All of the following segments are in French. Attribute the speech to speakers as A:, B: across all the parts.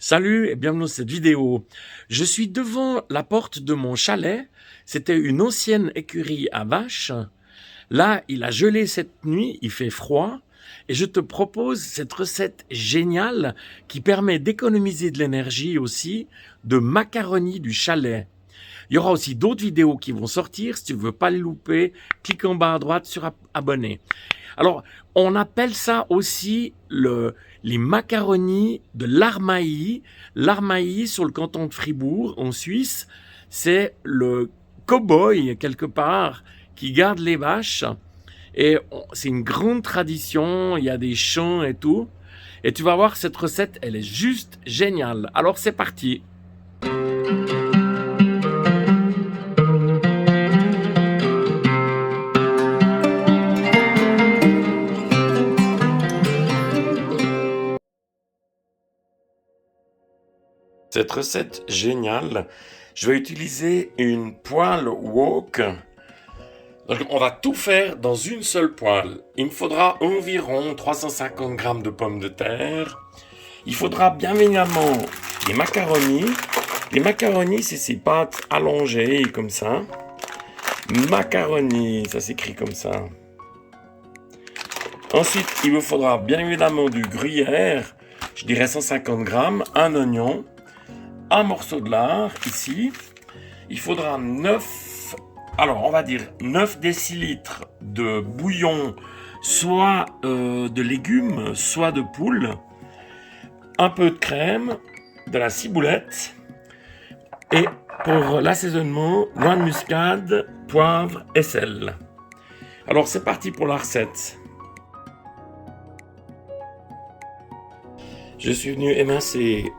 A: Salut et bienvenue dans cette vidéo. Je suis devant la porte de mon chalet. C'était une ancienne écurie à vaches. Là, il a gelé cette nuit, il fait froid. Et je te propose cette recette géniale qui permet d'économiser de l'énergie aussi, de macaroni du chalet. Il y aura aussi d'autres vidéos qui vont sortir. Si tu ne veux pas les louper, clique en bas à droite sur abonner. Alors, on appelle ça aussi les macaronis de l'Armailly. L'Armailly, sur le canton de Fribourg, en Suisse, c'est le cow-boy, quelque part, qui garde les vaches. Et c'est une grande tradition, il y a des chants et tout. Et tu vas voir, cette recette, elle est juste géniale. Alors, c'est parti. Cette recette géniale, je vais utiliser une poêle wok. Donc on va tout faire dans une seule poêle. Il me faudra environ 350 g de pommes de terre. Il faudra bien évidemment des macaronis. Les macaronis, c'est ces pâtes allongées comme ça. Macaroni, ça s'écrit comme ça. Ensuite, il vous faudra bien évidemment du gruyère. Je dirais 150 g, un oignon. Un morceau de lard, ici. Il faudra 9 décilitres de bouillon, soit de légumes, soit de poule. Un peu de crème, de la ciboulette. Et pour l'assaisonnement, noix de muscade, poivre et sel. Alors c'est parti pour la recette. Je suis venu émincer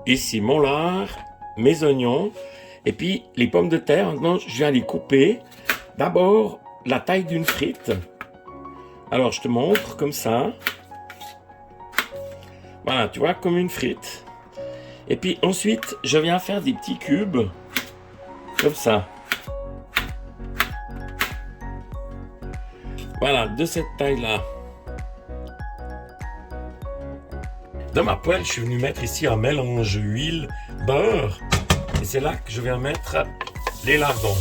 A: ici mon lard, mes oignons, et puis les pommes de terre. Maintenant, je viens les couper. D'abord, la taille d'une frite. Alors, je te montre comme ça. Voilà, tu vois, comme une frite. Et puis ensuite, je viens faire des petits cubes, comme ça. Voilà, de cette taille-là. Dans ma poêle, je suis venu mettre ici un mélange huile, beurre. Et c'est là que je viens mettre les lardons.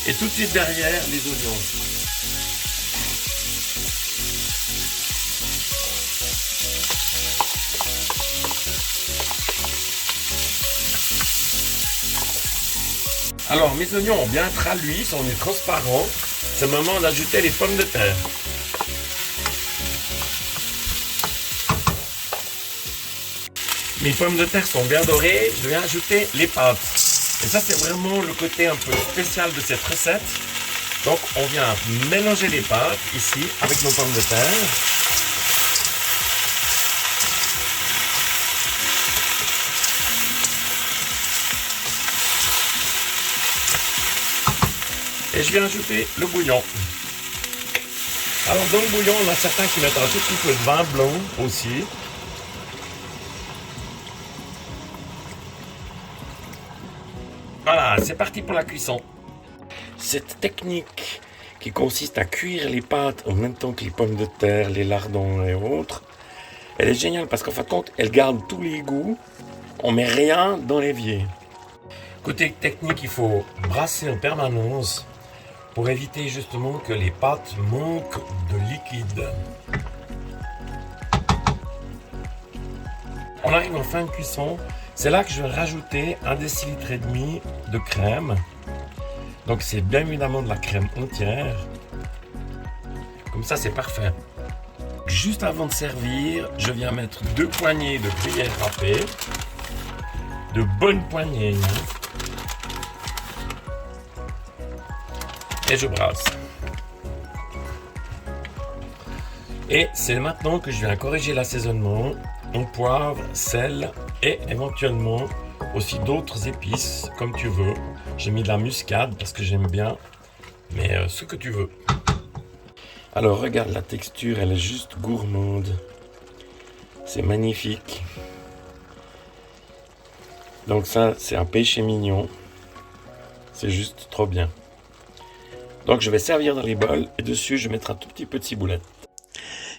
A: Et tout de suite derrière, les oignons. Alors, mes oignons ont bien traluit, sont transparents. C'est le moment d'ajouter les pommes de terre. Mes pommes de terre sont bien dorées, je vais ajouter les pâtes. Et ça, c'est vraiment le côté un peu spécial de cette recette. Donc, on vient mélanger les pâtes ici avec nos pommes de terre. Et je viens ajouter le bouillon. Alors, dans le bouillon, on a certains qui mettent un tout petit peu de vin blanc aussi. Voilà, c'est parti pour la cuisson. Cette technique qui consiste à cuire les pâtes en même temps que les pommes de terre, les lardons et autres, elle est géniale parce qu'en fin de compte, elle garde tous les goûts. On met rien dans l'évier. Côté technique, il faut brasser en permanence pour éviter justement que les pâtes manquent de liquide. On arrive en fin de cuisson. C'est là que je vais rajouter 1,5 décilitre de crème. Donc c'est bien évidemment de la crème entière. Comme ça, c'est parfait. Juste avant de servir, je viens mettre 2 poignées de gruyère râpée. De bonnes poignées. Et je brasse. Et c'est maintenant que je viens corriger l'assaisonnement en poivre, sel et éventuellement aussi d'autres épices comme tu veux. J'ai mis de la muscade parce que j'aime bien, mais ce que tu veux. Alors regarde la texture, elle est juste gourmande. C'est magnifique. Donc ça, c'est un péché mignon. C'est juste trop bien. Donc je vais servir dans les bols et dessus je vais mettre un tout petit peu de ciboulette.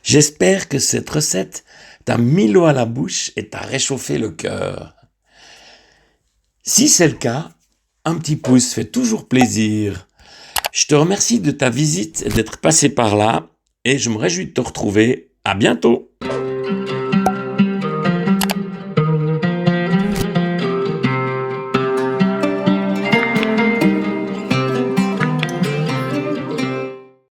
A: J'espère que cette recette t'a mis l'eau à la bouche et t'a réchauffé le cœur. Si c'est le cas, un petit pouce fait toujours plaisir. Je te remercie de ta visite et d'être passé par là et je me réjouis de te retrouver. À bientôt!